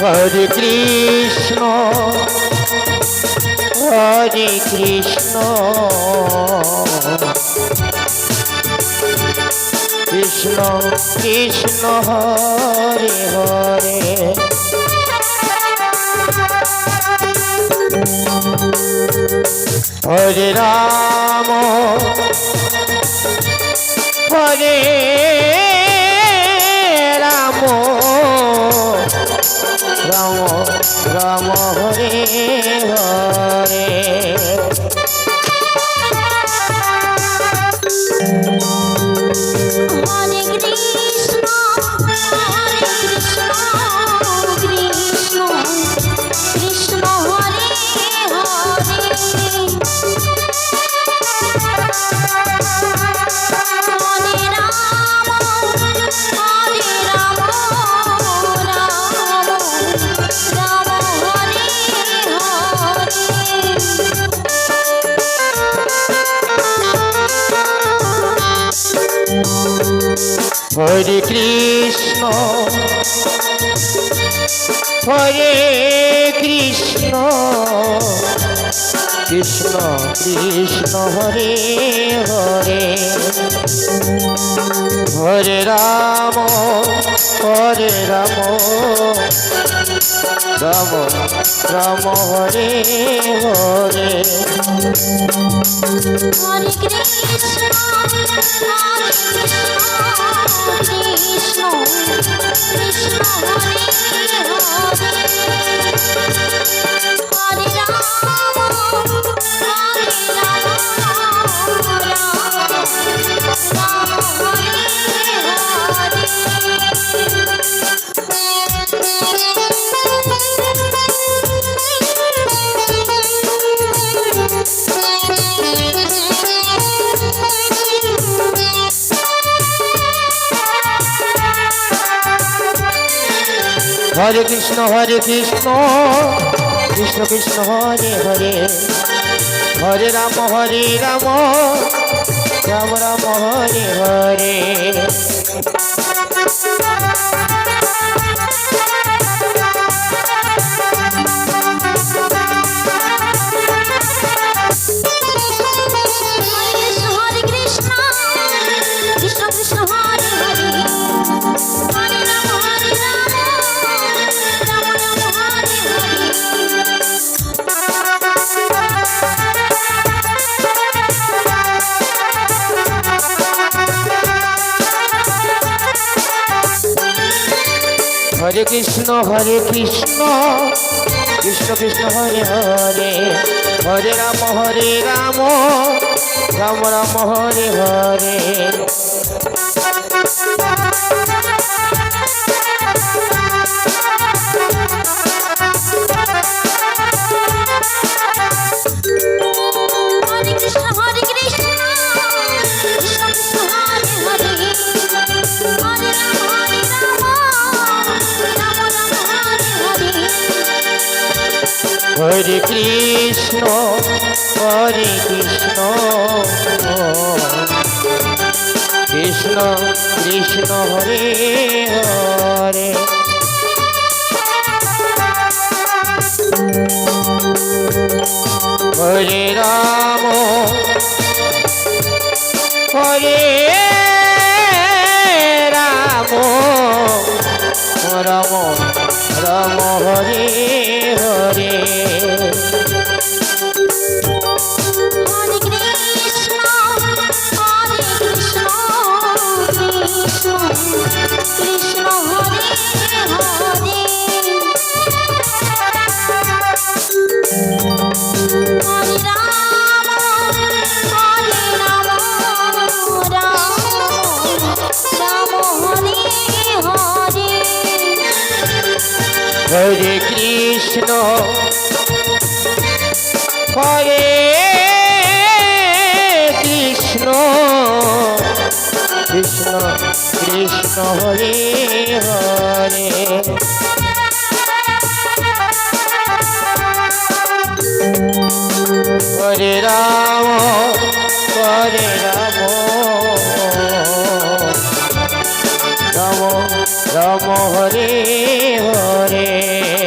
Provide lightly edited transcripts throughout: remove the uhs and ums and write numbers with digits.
Hare Krishna Hare Krishna Krishna Krishna Hare Hare Hare Ram Hare Ram Ram Ram Hare Hare Hare Krishna Hare Krishna Krishna Krishna Hare Hare Hare Ram Ram Ram Hare Hare Hare Krishna Krishna Krishna Hare Hare Hare Ram Ram Hare Hare Krishna Krishna Krishna Hare Hare Hare Ram Ram Ram Hare Hare Hare Krishna Krishna Krishna Hare Hare Hare Ram Ram Ram Hare Hare Hare Krishna Krishna Krishna Hare Hare Hare Ram Ram Ram Hare Hare Hare Krishna Krishna Krishna Hare Hare Hare Ram Ram Ram Hare Hare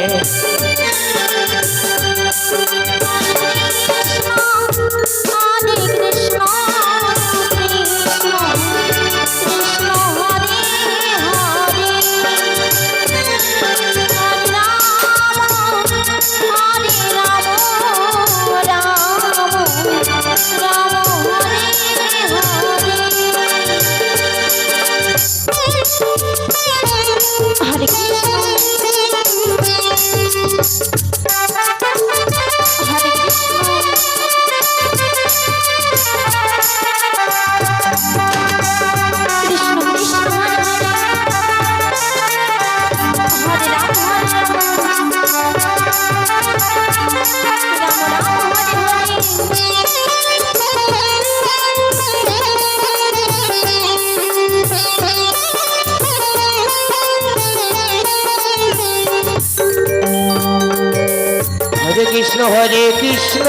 Hare Krishna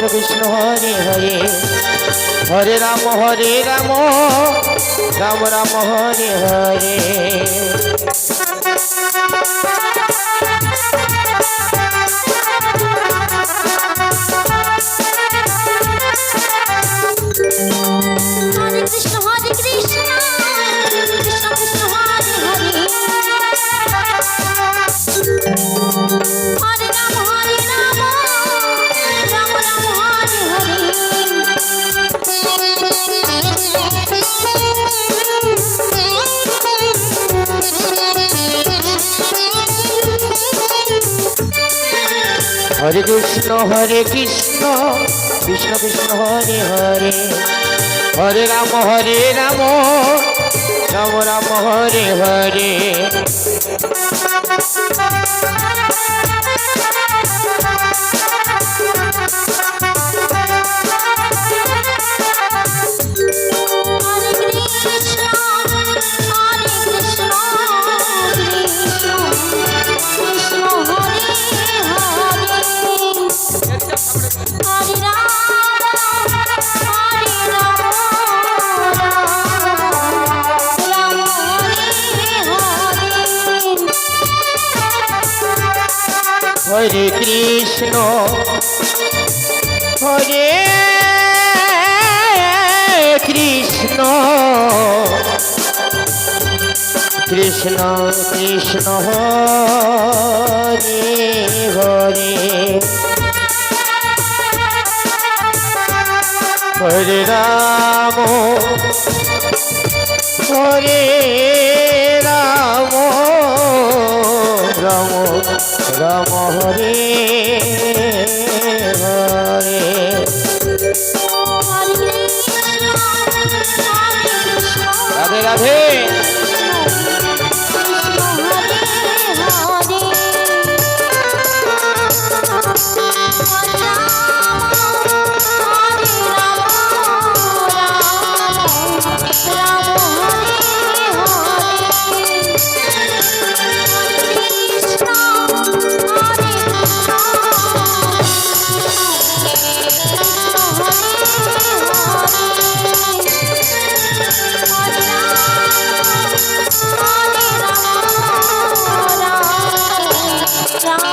Krishna Hare Hare Ram Hare Krishna Krishna Krishna Hare Hare Hare Ram Ram Ram Hare Hare Hare Krishna Krishna Krishna Hare Hare Hare Ram Ram Ram Hare Hare Hare Krishna Krishna Krishna Hare Hare Hare Ram Ram Ram Hare Hare Hare Krishna Krishna Krishna Hare Hare Hare Ram Ram Hare Hare Hare Krishna Krishna Krishna Krishna Hare Hare Hare Ram Ram Ram Hare Hare Radhe Radhe Ram